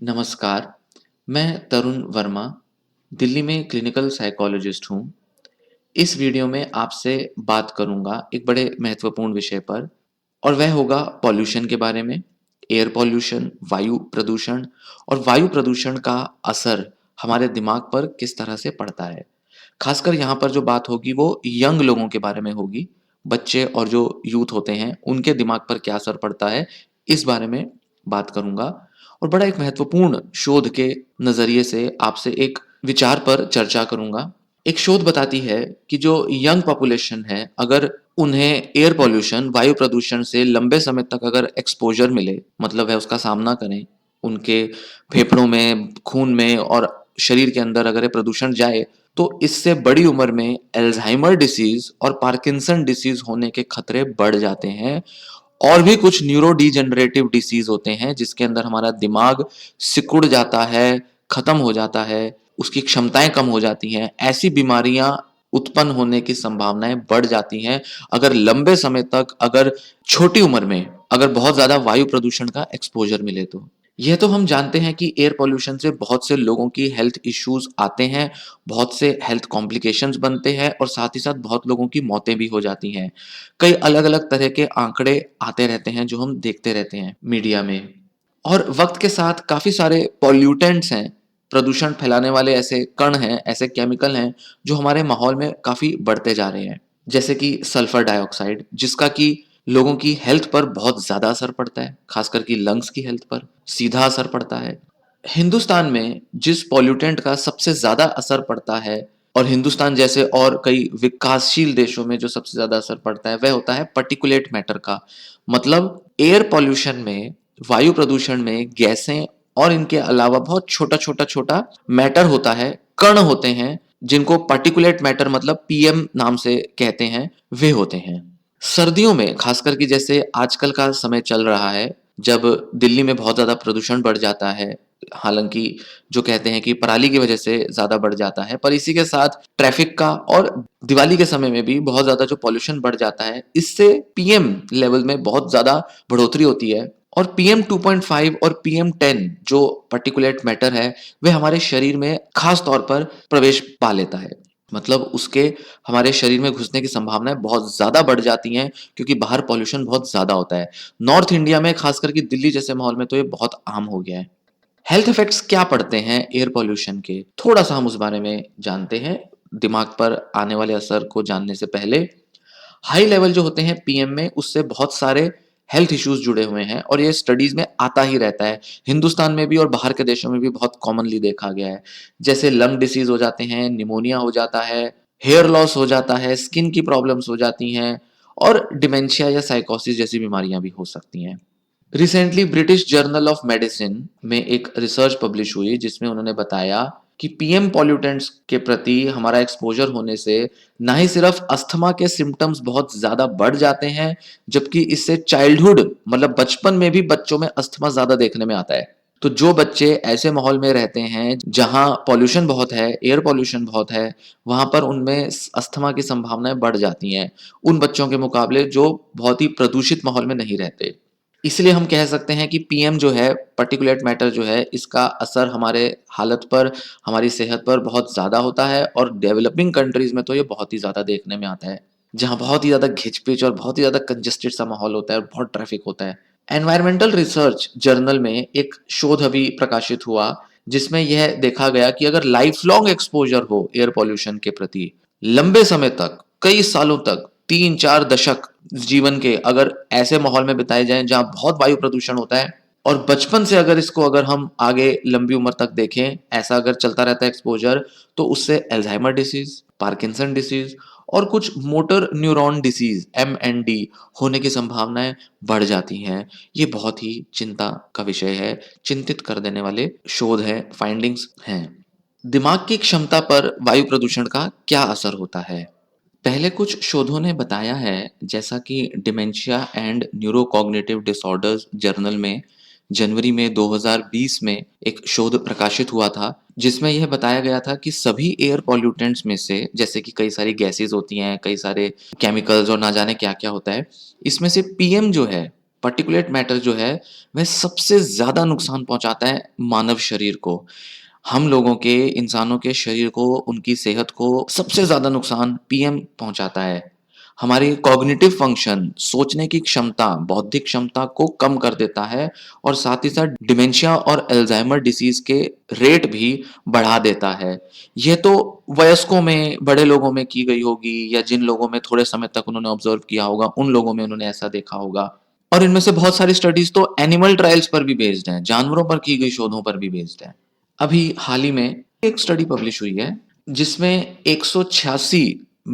नमस्कार, मैं तरुण वर्मा, दिल्ली में क्लिनिकल साइकोलॉजिस्ट हूँ। इस वीडियो में आपसे बात करूँगा एक बड़े महत्वपूर्ण विषय पर और वह होगा पॉल्यूशन के बारे में, एयर पॉल्यूशन, वायु प्रदूषण और वायु प्रदूषण का असर हमारे दिमाग पर किस तरह से पड़ता है। खासकर यहाँ पर जो बात होगी वो यंग लोगों के बारे में होगी, बच्चे और जो यूथ होते हैं उनके दिमाग पर क्या असर पड़ता है, इस बारे में बात करूँगा और बड़ा एक महत्वपूर्ण शोध के नज़रिए से आपसे एक विचार पर चर्चा करूँगा। एक शोध बताती है कि जो यंग पॉपुलेशन है, अगर उन्हें एयर पॉल्यूशन, वायु प्रदूषण से लंबे समय तक अगर एक्सपोज़र मिले, मतलब है उसका सामना करें, उनके फेफड़ों में, खून में और शरीर के अंदर अगर ये प्रदूषण जाए, तो इससे बड़ी उम्र में अल्ज़ाइमर डिसीज़ और पार्किंसन डिसीज़ होने के खतरे बढ़ जाते हैं और भी कुछ न्यूरो डिजेनरेटिव डिसीज़ होते हैं, जिसके अंदर हमारा दिमाग सिकुड़ जाता है, खत्म हो जाता है, उसकी क्षमताएँ कम हो जाती हैं। ऐसी बीमारियाँ उत्पन्न होने की संभावनाएँ बढ़ जाती हैं, अगर लंबे समय तक अगर छोटी उम्र में अगर बहुत ज़्यादा वायु प्रदूषण का एक्सपोज़र मिले तो। यह तो हम जानते हैं कि एयर पॉल्यूशन से बहुत से लोगों की हेल्थ इश्यूज़ आते हैं, बहुत से हेल्थ कॉम्प्लिकेशंस बनते हैं और साथ ही साथ बहुत लोगों की मौतें भी हो जाती हैं। कई अलग-अलग तरह के आंकड़े आते रहते हैं जो हम देखते रहते हैं मीडिया में। और वक़्त के साथ काफ़ी सारे पॉल्यूटेंट्स हैं, प्रदूषण फैलाने वाले ऐसे कण हैं, ऐसे केमिकल हैं, जो हमारे माहौल में काफ़ी बढ़ते जा रहे हैं। जैसे कि सल्फर डाइऑक्साइड, जिसका कि लोगों की हेल्थ पर बहुत ज़्यादा असर पड़ता है, ख़ासकर कि लंग्स की हेल्थ पर सीधा असर पड़ता है। हिंदुस्तान में जिस पॉल्यूटेंट का सबसे ज़्यादा असर पड़ता है और हिंदुस्तान जैसे और कई विकासशील देशों में जो सबसे ज़्यादा असर पड़ता है, वह होता है पार्टिकुलेट मैटर का। मतलब एयर पॉल्यूशन में, वायु प्रदूषण में गैसें और इनके अलावा बहुत छोटा-छोटा मैटर होता है, कण होते हैं, जिनको पार्टिकुलेट मैटर मतलब पीएम नाम से कहते हैं, वे होते हैं। सर्दियों में खासकर कि जैसे आजकल का समय चल रहा है, जब दिल्ली में बहुत ज़्यादा प्रदूषण बढ़ जाता है, हालाँकि जो कहते हैं कि पराली की वजह से ज़्यादा बढ़ जाता है, पर इसी के साथ ट्रैफ़िक का और दिवाली के समय में भी बहुत ज़्यादा जो पॉल्यूशन बढ़ जाता है, इससे पीएम लेवल में बहुत ज़्यादा बढ़ोतरी होती है और पीएम 2.5 और पीएम 10 जो पार्टिकुलेट मैटर है, वह हमारे शरीर में ख़ास तौर पर प्रवेश पा लेता है। मतलब उसके हमारे शरीर में घुसने की संभावनाएँ बहुत ज़्यादा बढ़ जाती हैं, क्योंकि बाहर पॉल्यूशन बहुत ज़्यादा होता है। नॉर्थ इंडिया में ख़ासकर कि दिल्ली जैसे माहौल में तो ये बहुत आम हो गया है। हेल्थ इफ़ेक्ट्स क्या पड़ते हैं एयर पॉल्यूशन के? थोड़ा-सा हम उस बारे में जानते हैं, दिमाग पर आने वाले असर को जानने से पहले। हाई लेवल जो होते हैं पीएम में, उससे बहुत सारे हेल्थ इश्यूज़ जुड़े हुए हैं और ये स्टडीज़ में आता ही रहता है। हिंदुस्तान में भी और बाहर के देशों में भी बहुत कॉमनली देखा गया है। जैसे लंग डिसीज़ हो जाते हैं, निमोनिया हो जाता है, हेयर लॉस हो जाता है, स्किन की प्रॉब्लम्स हो जाती हैं और डिमेंशिया या साइकोसिस जैसी बीमारियाँ भी हो सकती हैं। Recently British journal of medicine में एक रिसर्च पब्लिश हुई, जिसमें उन्होंने बताया कि पीएम पॉल्यूटेंट्स के प्रति हमारा एक्सपोज़र होने से ना ही सिर्फ़ अस्थमा के सिम्पटम्स बहुत ज़्यादा बढ़ जाते हैं, जबकि इससे चाइल्डहुड मतलब बचपन में भी बच्चों में अस्थमा ज़्यादा देखने में आता है। तो जो बच्चे ऐसे माहौल में रहते हैं जहाँ पॉल्यूशन बहुत है, एयर पॉल्यूशन बहुत है, वहाँ पर उनमें अस्थमा की संभावनाएँ बढ़ जाती हैं, उन बच्चों के मुकाबले जो बहुत ही प्रदूषित माहौल में नहीं रहते। इसलिए हम कह सकते हैं कि पीएम जो है, पार्टिकुलेट मैटर जो है, इसका असर हमारे हालत पर, हमारी सेहत पर बहुत ज़्यादा होता है और डेवलपिंग कंट्रीज़ में तो ये बहुत ही ज़्यादा देखने में आता है, जहाँ बहुत ही ज़्यादा घिच-पिच और बहुत ही ज़्यादा कंजेस्टेड सा माहौल होता है और बहुत ट्रैफ़िक होता है। एनवायरमेंटल रिसर्च जर्नल में एक शोध अभी प्रकाशित हुआ, जिसमें यह देखा गया कि अगर लाइफ़ लॉन्ग एक्सपोज़र हो एयर पॉल्यूशन के प्रति, लंबे समय तक, कई सालों तक, 3-4 दशक जीवन के अगर ऐसे माहौल में बिताए जाएँ जहाँ बहुत वायु प्रदूषण होता है और बचपन से अगर इसको अगर हम आगे लंबी उम्र तक देखें, ऐसा अगर चलता रहता है एक्सपोज़र, तो उससे अल्ज़ाइमर डिसीज़, पार्किंसन डिसीज़ और कुछ मोटर न्यूरॉन डिसीज़ एमएनडी होने की संभावनाएँ बढ़ जाती हैं। ये बहुत ही चिंता का विषय है, चिंतित कर देने वाले शोध हैं, फाइंडिंग्स हैं। दिमाग की क्षमता पर वायु प्रदूषण का क्या असर होता है? पहले कुछ शोधों ने बताया है, जैसा कि dementia and neurocognitive disorders journal में जनवरी में 2020 में एक शोध प्रकाशित हुआ था, जिसमें यह बताया गया था कि सभी एयर पॉल्यूटेंट्स में से, जैसे कि कई सारी गैसेस होती हैं, कई सारे केमिकल्स और ना जाने क्या-क्या होता है, इसमें से पीएम जो है, पार्टिकुलेट मैटर जो है वह सबसे ज़्यादा नुकसान पहुँचाता है मानव शरीर को। हम लोगों के, इंसानों के शरीर को, उनकी सेहत को सबसे ज़्यादा नुकसान पीएम पहुँचाता है। हमारी कॉग्निटिव फंक्शन, सोचने की क्षमता, बौद्धिक क्षमता को कम कर देता है और साथ ही साथ डिमेंशिया और अल्जाइमर डिसीज़ के रेट भी बढ़ा देता है। ये तो वयस्कों में, बड़े लोगों में की गई होगी या जिन लोगों में थोड़े समय तक उन्होंने ऑब्ज़र्व किया होगा, उन लोगों में उन्होंने ऐसा देखा होगा। और इनमें से बहुत सारी स्टडीज़ तो एनिमल ट्रायल्स पर भी बेस्ड हैं, जानवरों पर की गई शोधों पर भी बेस्ड हैं। अभी हाल ही में एक स्टडी पब्लिश हुई है जिसमें 186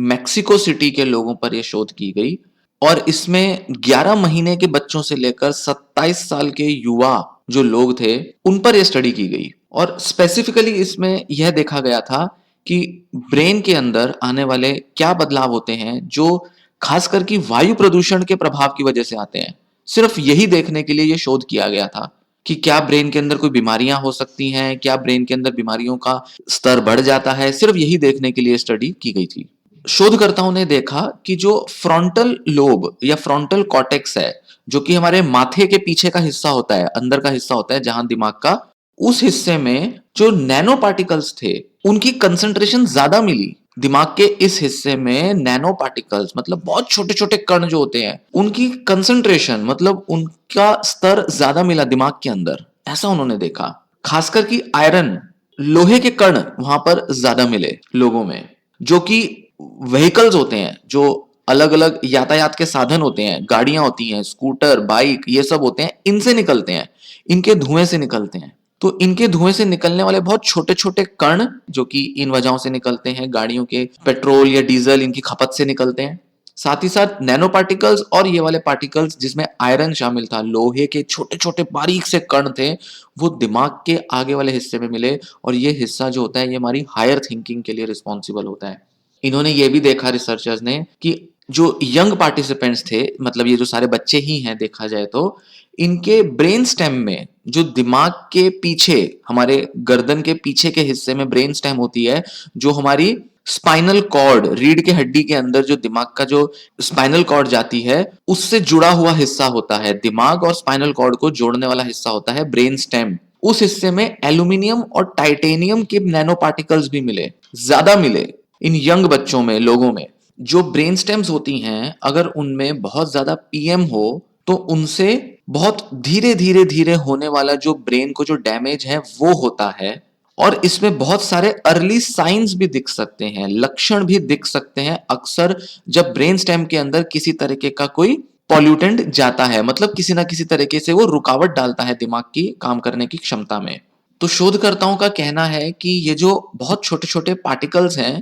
मेक्सिको सिटी के लोगों पर यह शोध की गई और इसमें 11 महीने के बच्चों से लेकर 27 साल के युवा जो लोग थे उन पर यह स्टडी की गई और स्पेसिफिकली इसमें यह देखा गया था कि ब्रेन के अंदर आने वाले क्या बदलाव होते हैं जो खासकर कि वायु प्रदूषण के प्रभाव की वजह से आते हैं। सिर्फ यही देखने के लिए यह शोध किया गया था कि क्या ब्रेन के अंदर कोई बीमारियां हो सकती हैं, क्या ब्रेन के अंदर बीमारियों का स्तर बढ़ जाता है, सिर्फ यही देखने के लिए स्टडी की गई थी। शोधकर्ताओं ने देखा कि जो फ्रंटल लोब या फ्रंटल कॉर्टेक्स है, जो कि हमारे माथे के पीछे का हिस्सा होता है, अंदर का हिस्सा होता है जहां दिमाग का, उस हिस्से में जो नैनो पार्टिकल्स थे उनकी कंसंट्रेशन ज्यादा मिली। दिमाग के इस हिस्से में नैनो पार्टिकल्स मतलब बहुत छोटे छोटे कण जो होते हैं उनकी कंसंट्रेशन मतलब उनका स्तर ज्यादा मिला दिमाग के अंदर, ऐसा उन्होंने देखा। खासकर कि आयरन, लोहे के कण वहां पर ज्यादा मिले लोगों में, जो कि व्हीकल्स होते हैं, जो अलग अलग यातायात के साधन होते हैं, गाड़ियां होती हैं, स्कूटर, बाइक, ये सब होते हैं, इनसे निकलते हैं, इनके धुएं से निकलते हैं। तो इनके धुएं से निकलने वाले बहुत छोटे छोटे कण जो कि इन वजहों से निकलते हैं, गाड़ियों के पेट्रोल या डीजल इनकी खपत से निकलते हैं। साथ ही साथ नैनो पार्टिकल्स और ये वाले पार्टिकल्स जिसमें आयरन शामिल था, लोहे के छोटे छोटे बारीक से कण थे, वो दिमाग के आगे वाले हिस्से में मिले और ये हिस्सा जो होता है ये हमारी हायर थिंकिंग के लिए रिस्पॉन्सिबल होता है। इन्होंने ये भी देखा रिसर्चर्स ने कि जो यंग पार्टिसिपेंट्स थे, मतलब ये जो सारे बच्चे ही हैं देखा जाए तो, इनके ब्रेन स्टेम में जो दिमाग के पीछे, हमारे गर्दन के पीछे के हिस्से में ब्रेन स्टेम होती है, जो हमारी स्पाइनल कॉर्ड, रीढ़ के हड्डी के अंदर जो दिमाग का जो स्पाइनल कॉर्ड जाती है उससे जुड़ा हुआ हिस्सा होता है, दिमाग और स्पाइनल कॉर्ड को जोड़ने वाला हिस्सा होता है ब्रेन स्टेम। उस हिस्से में एल्यूमिनियम और टाइटेनियम के नैनो पार्टिकल्स भी मिले, ज्यादा मिले इन यंग बच्चों में, लोगों में। जो ब्रेन स्टेम्स होती हैं अगर उनमें बहुत ज्यादा पीएम हो तो उनसे बहुत धीरे धीरे धीरे होने वाला जो ब्रेन को जो डैमेज है वो होता है और इसमें बहुत सारे अर्ली साइंस भी दिख सकते हैं, लक्षण भी दिख सकते हैं अक्सर जब ब्रेन स्टेम के अंदर किसी तरीके का कोई पॉल्यूटेंट जाता है, मतलब किसी ना किसी तरीके से वो रुकावट डालता है दिमाग की काम करने की क्षमता में। तो शोधकर्ताओं का कहना है कि ये जो बहुत छोटे छोटे पार्टिकल्स हैं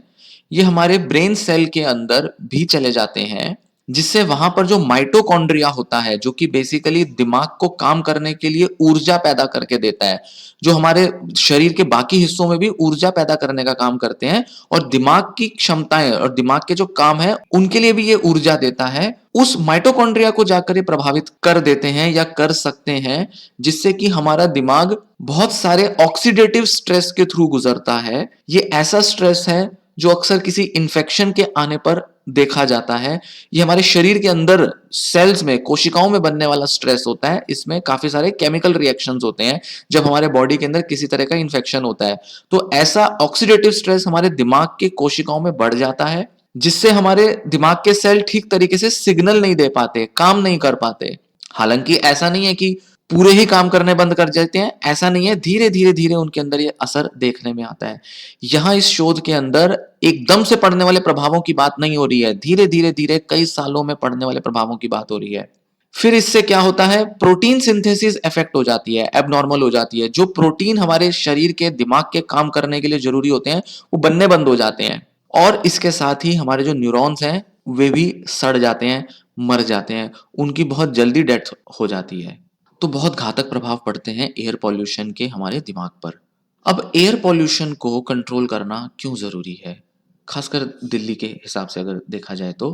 ये हमारे ब्रेन सेल के अंदर भी चले जाते हैं, जिससे वहां पर जो माइटोकॉन्ड्रिया होता है, जो कि बेसिकली दिमाग को काम करने के लिए ऊर्जा पैदा करके देता है, जो हमारे शरीर के बाकी हिस्सों में भी ऊर्जा पैदा करने का काम करते हैं और दिमाग की क्षमताएं और दिमाग के जो काम है उनके लिए भी ये ऊर्जा देता है, उस माइटोकॉन्ड्रिया को जाकर ये प्रभावित कर देते हैं या कर सकते हैं, जिससे कि हमारा दिमाग बहुत सारे ऑक्सीडेटिव स्ट्रेस के थ्रू गुजरता है। ये ऐसा स्ट्रेस है जो अक्सर किसी इन्फेक्शन के आने पर देखा जाता है। ये हमारे शरीर के अंदर सेल्स में, कोशिकाओं में बनने वाला स्ट्रेस होता है। इसमें काफी सारे केमिकल रिएक्शंस होते हैं जब हमारे बॉडी के अंदर किसी तरह का इन्फेक्शन होता है, तो ऐसा ऑक्सीडेटिव स्ट्रेस हमारे दिमाग के कोशिकाओं में बढ़ जाता है, जिससे हमारे दिमाग के सेल ठीक तरीके से सिग्नल नहीं दे पाते, काम नहीं कर पाते। हालांकि ऐसा नहीं है कि पूरे ही काम करने बंद कर जाते हैं, ऐसा नहीं है, धीरे धीरे धीरे उनके अंदर ये असर देखने में आता है। यहां इस शोध के अंदर एकदम से पड़ने वाले प्रभावों की बात नहीं हो रही है, धीरे धीरे धीरे कई सालों में पड़ने वाले प्रभावों की बात हो रही है। फिर इससे क्या होता है, प्रोटीन सिंथेसिस इफेक्ट हो जाती है, एबनॉर्मल हो जाती है। जो प्रोटीन हमारे शरीर के दिमाग के काम करने के लिए जरूरी होते हैं वो बनने बंद हो जाते हैं और इसके साथ ही हमारे जो न्यूरॉन्स हैं वे भी सड़ जाते हैं, मर जाते हैं, उनकी बहुत जल्दी डेथ हो जाती है। तो बहुत घातक प्रभाव पड़ते हैं एयर पॉल्यूशन के हमारे दिमाग पर। अब एयर पॉल्यूशन को कंट्रोल करना क्यों जरूरी है, खासकर दिल्ली के हिसाब से अगर देखा जाए तो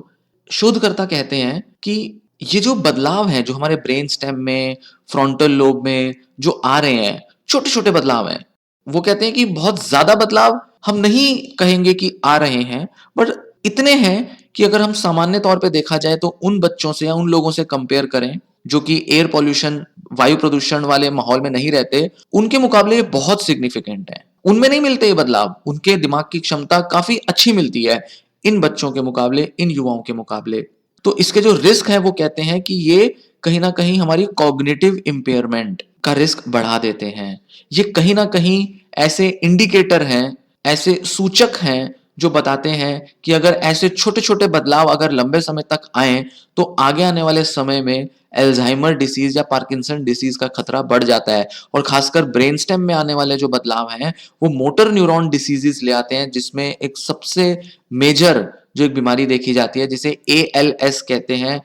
शोधकर्ता कहते हैं कि ये जो बदलाव हैं जो हमारे ब्रेन स्टेम में, फ्रंटल लोब में जो आ रहे हैं, छोटे छोटे बदलाव हैं, वो कहते हैं कि बहुत ज्यादा बदलाव हम नहीं कहेंगे कि आ रहे हैं, बट इतने हैं कि अगर हम सामान्य तौर पे देखा जाए तो उन बच्चों से या उन लोगों से कंपेयर करें जो कि एयर पॉल्यूशन, वायु प्रदूषण वाले माहौल में नहीं रहते, उनके मुकाबले बहुत सिग्निफिकेंट है। उनमें नहीं मिलते ये बदलाव, उनके दिमाग की क्षमता काफी अच्छी मिलती है इन बच्चों के मुकाबले, इन युवाओं के मुकाबले। तो इसके जो रिस्क है वो कहते हैं कि ये कहीं ना कहीं हमारी कॉग्निटिव इंपेयरमेंट का रिस्क बढ़ा देते हैं। ये कहीं ना कहीं ऐसे इंडिकेटर हैं, ऐसे सूचक हैं जो बताते हैं कि अगर ऐसे छोटे छोटे बदलाव अगर लंबे समय तक आए तो आगे आने वाले समय में एल्जाइमर डिसीज या पार्किंसन डिसीज का खतरा बढ़ जाता है। और खासकर ब्रेन स्टेम में आने वाले जो बदलाव हैं वो मोटर न्यूरॉन डिसीजेस ले आते हैं, जिसमें एक सबसे मेजर जो एक बीमारी देखी जाती है जिसे ALS कहते हैं,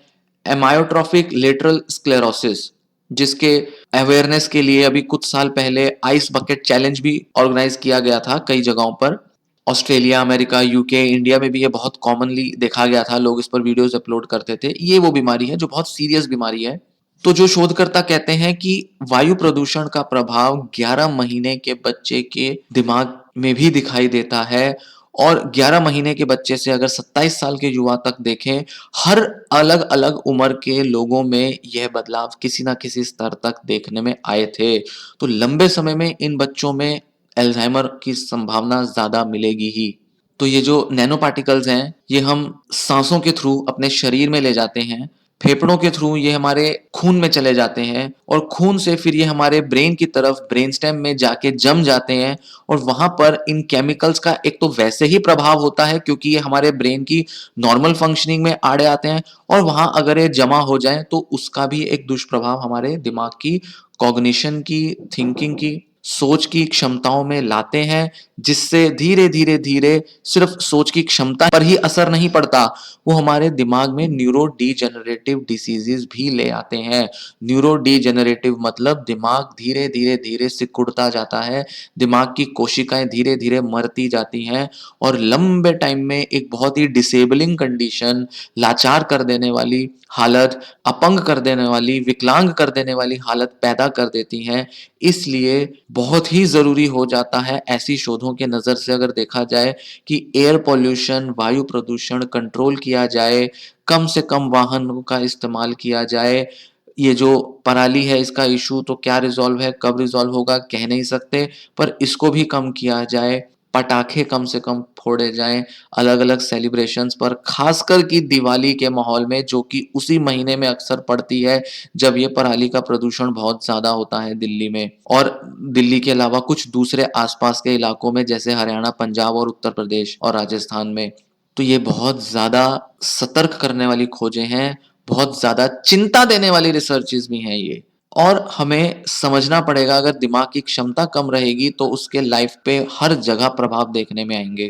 एमायोट्रोफिक लेटरल स्क्लेरोसिस, जिसके अवेयरनेस के लिए अभी कुछ साल पहले आइस बकेट चैलेंज भी ऑर्गेनाइज किया गया था कई जगहों पर। ऑस्ट्रेलिया, अमेरिका, यूके, इंडिया में भी ये बहुत कॉमनली देखा गया था, लोग इस पर वीडियोस अपलोड करते थे। ये वो बीमारी है जो बहुत सीरियस बीमारी है। तो जो शोधकर्ता कहते हैं कि वायु प्रदूषण का प्रभाव 11 महीने के बच्चे के दिमाग में भी दिखाई देता है, और 11 महीने के बच्चे से अगर 27 साल के युवा तक देखें, हर अलग अलग उम्र के लोगों में यह बदलाव किसी ना किसी स्तर तक देखने में आए थे। तो लंबे समय में इन बच्चों में अल्जाइमर की संभावना ज्यादा मिलेगी ही। तो ये जो नैनो पार्टिकल्स हैं ये हम सांसों के थ्रू अपने शरीर में ले जाते हैं, फेफड़ों के थ्रू ये हमारे खून में चले जाते हैं, और खून से फिर ये हमारे ब्रेन की तरफ ब्रेन स्टेम में जाके जम जाते हैं। और वहां पर इन केमिकल्स का एक तो वैसे ही प्रभाव होता है क्योंकि ये हमारे ब्रेन की नॉर्मल फंक्शनिंग में आड़े आते हैं, और वहां अगर ये जमा हो जाए तो उसका भी एक दुष्प्रभाव हमारे दिमाग की कॉग्निशन की, थिंकिंग की, सोच की क्षमताओं में लाते हैं, जिससे धीरे धीरे धीरे सिर्फ सोच की क्षमता पर ही असर नहीं पड़ता, वो हमारे दिमाग में न्यूरो डीजेनरेटिव डिसीजेस भी ले आते हैं। न्यूरो डीजेनरेटिव मतलब दिमाग धीरे धीरे धीरे सिकुड़ता जाता है, दिमाग की कोशिकाएं धीरे धीरे मरती जाती हैं, और लंबे टाइम में एक बहुत ही डिसेबलिंग कंडीशन, लाचार कर देने वाली हालत, अपंग कर देने वाली, विकलांग कर देने वाली हालत पैदा कर देती हैं। इसलिए बहुत ही जरूरी हो जाता है ऐसी शोधों के नजर से अगर देखा जाए कि एयर पॉल्यूशन, वायु प्रदूषण कंट्रोल किया जाए, कम से कम वाहनों का इस्तेमाल किया जाए। ये जो पराली है इसका इशू तो क्या रिजॉल्व है, कब रिजॉल्व होगा कह नहीं सकते, पर इसको भी कम किया जाए, पटाखे कम से कम फोड़े जाएं अलग अलग सेलिब्रेशंस पर, खासकर कि दिवाली के माहौल में जो कि उसी महीने में अक्सर पड़ती है जब ये पराली का प्रदूषण बहुत ज्यादा होता है दिल्ली में, और दिल्ली के अलावा कुछ दूसरे आसपास के इलाकों में जैसे हरियाणा, पंजाब और उत्तर प्रदेश और राजस्थान में। तो ये बहुत ज्यादा सतर्क करने वाली खोजें हैं, बहुत ज्यादा चिंता देने वाली रिसर्चेस भी हैं ये। और हमें समझना पड़ेगा अगर दिमाग की क्षमता कम रहेगी तो उसके लाइफ पे हर जगह प्रभाव देखने में आएंगे।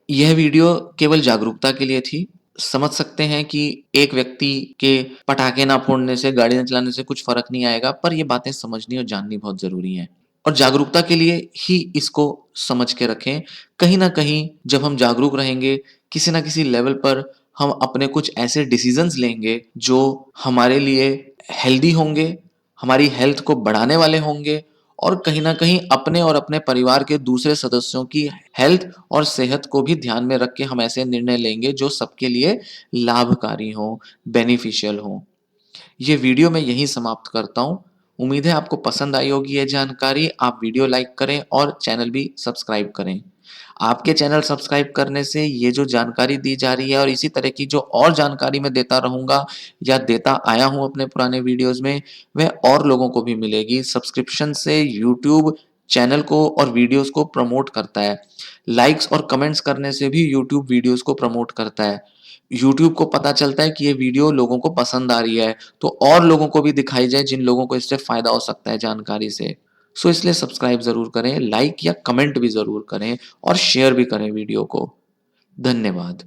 यह वीडियो केवल जागरूकता के लिए थी। समझ सकते हैं कि एक व्यक्ति के पटाखे ना फोड़ने से, गाड़ी ना चलाने से कुछ फर्क नहीं आएगा, पर ये बातें समझनी और जाननी बहुत जरूरी है, और जागरूकता के लिए ही इसको समझ के रखें। कहीं ना कहीं जब हम जागरूक रहेंगे किसी ना किसी लेवल पर, हम अपने कुछ ऐसे डिसीजंस लेंगे जो हमारे लिए हेल्दी होंगे, हमारी हेल्थ को बढ़ाने वाले होंगे, और कहीं ना कहीं अपने और अपने परिवार के दूसरे सदस्यों की हेल्थ और सेहत को भी ध्यान में रख के हम ऐसे निर्णय लेंगे जो सबके लिए लाभकारी हो, बेनिफिशियल हो। ये वीडियो मैं यहीं समाप्त करता हूँ। उम्मीद है आपको पसंद आई होगी ये जानकारी। आप वीडियो लाइक करें और चैनल भी सब्सक्राइब करें। आपके चैनल सब्सक्राइब करने से ये जो जानकारी दी जा रही है और इसी तरह की जो और जानकारी मैं देता रहूंगा या देता आया हूं अपने पुराने वीडियोस में, वह और लोगों को भी मिलेगी। सब्सक्रिप्शन से यूट्यूब चैनल को और वीडियोस को प्रमोट करता है। लाइक्स और कमेंट्स करने से भी यूट्यूब वीडियोस को प्रमोट करता है। यूट्यूब को पता चलता है कि ये वीडियो लोगों को पसंद आ रही है, तो और लोगों को भी दिखाई जाए जिन लोगों को इससे फायदा हो सकता है जानकारी से। सो इसलिए सब्सक्राइब जरूर करें, लाइक या कमेंट भी जरूर करें, और शेयर भी करें वीडियो को। धन्यवाद।